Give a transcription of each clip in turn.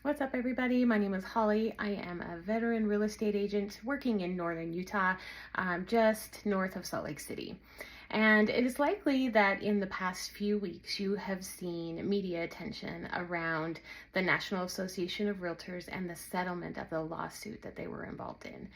What's up, everybody? My name is Holly. I am a veteran real estate agent working in northern Utah, just north of Salt Lake City. And it is likely that in the past few weeks you have seen media attention around the National Association of Realtors and the settlement of the lawsuit that they were involved in.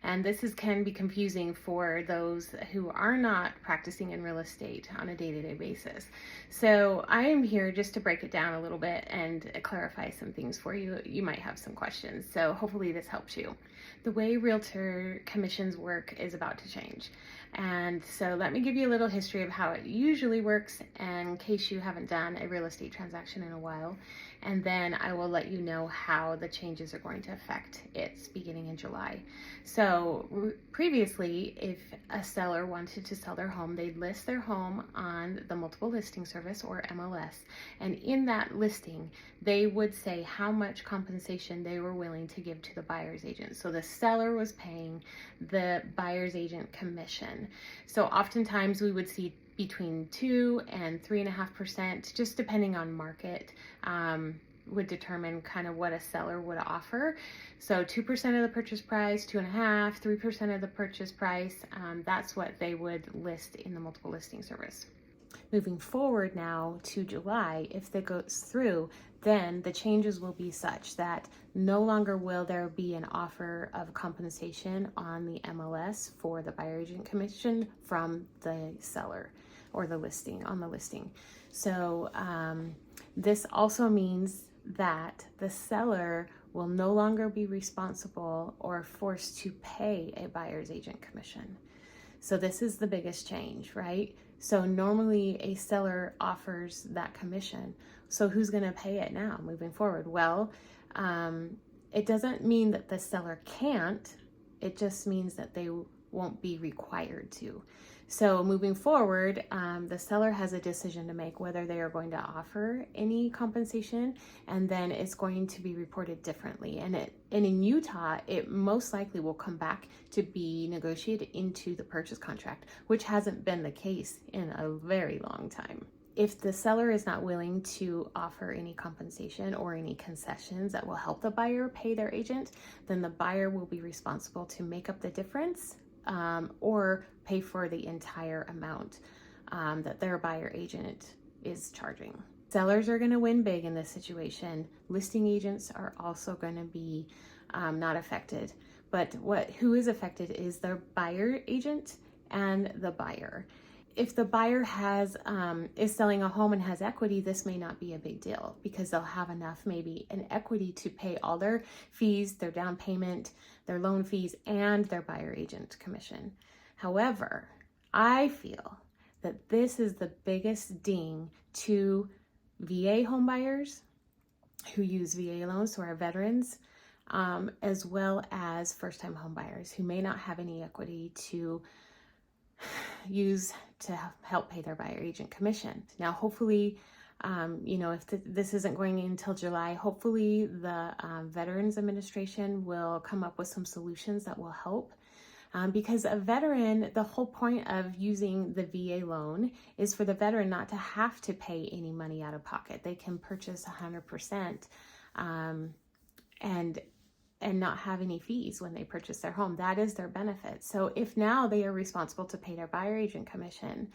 And can be confusing for those who are not practicing in real estate on a day-to-day basis. So I am here just to break it down a little bit and clarify some things for you. You might have some questions, so hopefully this helps you. The way realtor commissions work is about to change. And so let me give you a little history of how it usually works in case you haven't done a real estate transaction in a while. And then I will let you know how the changes are going to affect it beginning in July. So previously, if a seller wanted to sell their home, they'd list their home on the multiple listing service or MLS. And in that listing, they would say how much compensation they were willing to give to the buyer's agent. So the seller was paying the buyer's agent commission. So oftentimes we would see between 2 and 3.5%, just depending on market, would determine kind of what a seller would offer. So 2% of the purchase price, 2.5%, 3% of the purchase price, that's what they would list in the multiple listing service. Moving forward now to July, if that goes through, then the changes will be such that no longer will there be an offer of compensation on the MLS for the buyer agent commission from the seller or the listing on the listing. So this also means that the seller will no longer be responsible or forced to pay a buyer's agent commission. So this is the biggest change, right? So normally a seller offers that commission. So who's going to pay it now moving forward? Well, it doesn't mean that the seller can't. It just means that they won't be required to. So moving forward, the seller has a decision to make whether they are going to offer any compensation, and then it's going to be reported differently. And in Utah, it most likely will come back to be negotiated into the purchase contract, which hasn't been the case in a very long time. If the seller is not willing to offer any compensation or any concessions that will help the buyer pay their agent, then the buyer will be responsible to make up the difference or pay for the entire amount that their buyer agent is charging. Sellers are going to win big in this situation. Listing agents are also going to be not affected. But who is affected is the buyer agent and the buyer. If the buyer is selling a home and has equity, this may not be a big deal because they'll have enough maybe in equity to pay all their fees, their down payment, their loan fees, and their buyer agent commission. However, I feel that this is the biggest ding to VA home buyers who use VA loans, so our veterans, as well as first-time home buyers who may not have any equity to use to help pay their buyer agent commission. Now, hopefully, if this isn't going until July, hopefully the Veterans Administration will come up with some solutions that will help. Because a veteran, the whole point of using the VA loan is for the veteran not to have to pay any money out of pocket. They can purchase 100% and not have any fees when they purchase their home. That is their benefit. So if now they are responsible to pay their buyer agent commission,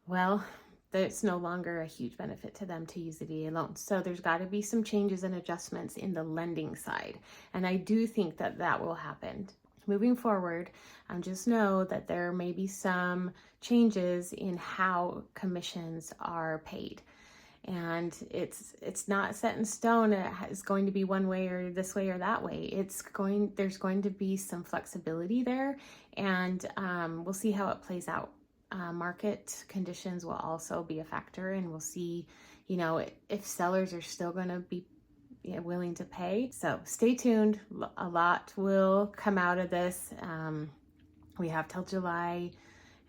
well, it's no longer a huge benefit to them to use the VA loan. So there's got to be some changes and adjustments in the lending side. And I do think that that will happen. Moving forward, just know that there may be some changes in how commissions are paid. And it's not set in stone. It's going to be one way or this way or that way. There's going to be some flexibility there, and we'll see how it plays out. Market conditions will also be a factor, and we'll see, if sellers are still going to be willing to pay. So stay tuned. A lot will come out of this. We have till July,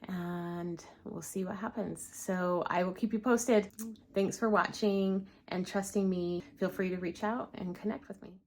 and we'll see what happens. So I will keep you posted. Thanks for watching and trusting me. Feel free to reach out and connect with me.